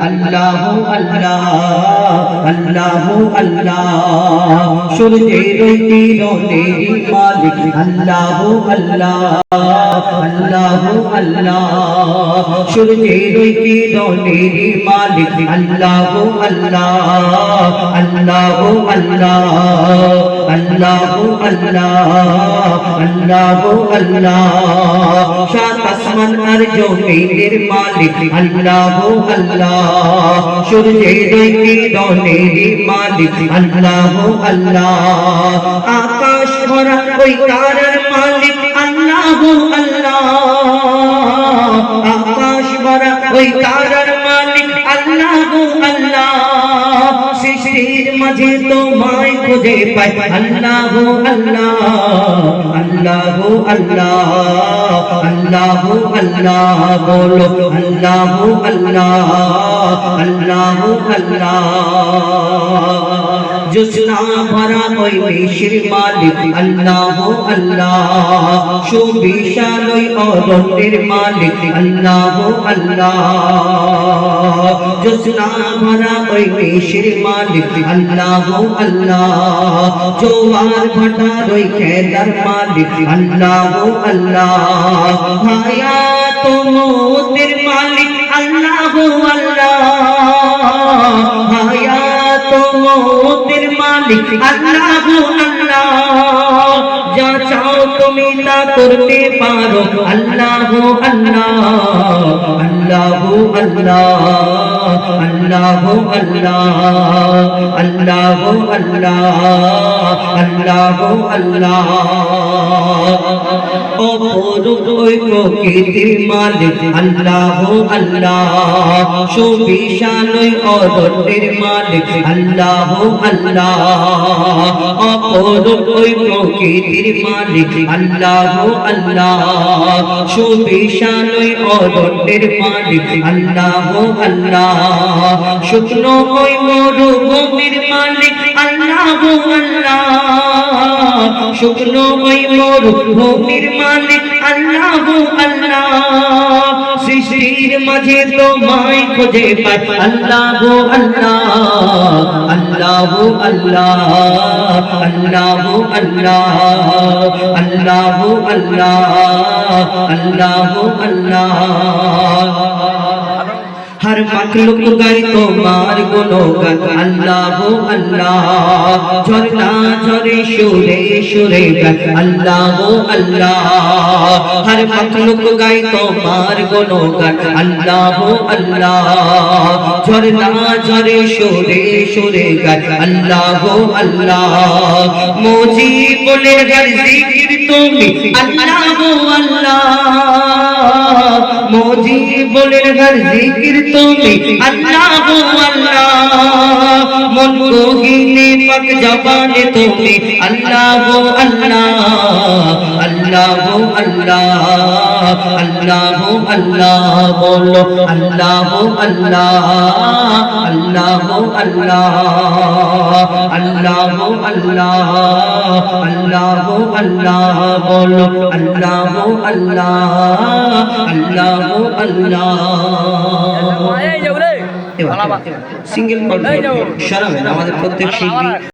আল্লাহু আল্লাহ আল্লাহু আল্লাহ সূর্যের কিরণের মালিক আল্লাহু আল্লাহ আল্লাহু আল্লাহ সূর্যের কিরণের মালিক আল্লাহু আল্লাহ আল্লাহু আল্লাহ আল্লাহু আল্লাহ আল্লাহু আল্লাহ সাত আসমান আর জমিনের মালিক আল্লাহু আল্লাহ সূর্যের কিরণের মালিক আল্লাহু আল্লাহ আকাশ ভরা ওই তারার মালিক আল্লাহু আল্লাহ আকাশ ভরা ওই তারার মালিক আল্লাহু আল্লাহ সৃষ্টির মাঝে তোমায় খুঁজে পাই আল্লাহু আল্লাহ আল্লাহু আল্লাহ আল্লাহু আল্লাহ বলো আল্লাহু আল্লাহ আল্লাহু আল্লাহ জোসনা ভরা ওই মিশির মালিক আল্লাহু আল্লাহ সুবিশাল ওই অরণ্যের মালিক আল্লাহু আল্লাহ জোসনা ভরা ওই মিশির মালিক আল্লাহু আল্লাহ জোয়ার ভাটার ওই খেলার মালিক আল্লাহু আল্লাহ হায়াত মৌতের মালিক আল্লাহু আল্লাহ হায়াত মৌতের মালিক আল্লাহু আল্লাহ যা চাও তুমি তা করতে পারো আল্লাহু আল্লাহ আল্লাহু আল্লাহ আল্লাহু আল্লাহ আল্লাহু আল্লাহ আল্লাহু আল্লাহ অপরূপ ওই প্রকৃতির মালিক আল্লাহু আল্লাহ সুবিশাল ওই অরণ্যের মালিক আল্লাহু আল্লাহ অপরূপ ওই প্রকৃতির মালিক আল্লাহু আল্লাহ সুবিশাল ওই অরণ্যের মালিক আল্লাহু আল্লাহ শুকনো ওই মরুভূমির মালিক আল্লাহু আল্লাহ শুকনো ওই মরুভূমির মালিক আল্লাহু আল্লাহ সৃষ্টির মাঝে তোমায় খুঁজে পাই আল্লাহু আল্লাহ আল্লাহু আল্লাহ আল্লাহু আল্লাহ আল্লাহু আল্লাহ আল্লাহু আল্লাহ हर मखलूक गाए तुम्हार गुणगान अल्लाहु अल्लाह झरना झरे सुरे सुरे गान अल्लाहु अल्लाह हर मखलूक गाए तुम्हार गुणगान अल्लाहु अल्लाह झरना झरे सुरे सुरे गान अल्लाहु अल्लाह मुजीबुल हर जिक्र तुमी अल्लाहु अल्लाह मुजीबुल हर जिक्र তুমি আল্লাহু আল্লাহ মন কোহিনে পাক জবানে তুমি আল্লাহু আল্লাহ আল্লাহু আল্লাহ আল্লাহু আল্লাহ বলো আল্লাহু আল্লাহ আল্লাহু আল্লাহ আল্লাহু আল্লাহ আল্লাহু আল্লাহ বলো আল্লাহু আল্লাহ আল্লাহু আল্লাহ সিঙ্গেল কণ্ঠ শোনাবেন আমাদের প্রত্যেক শিল্পী।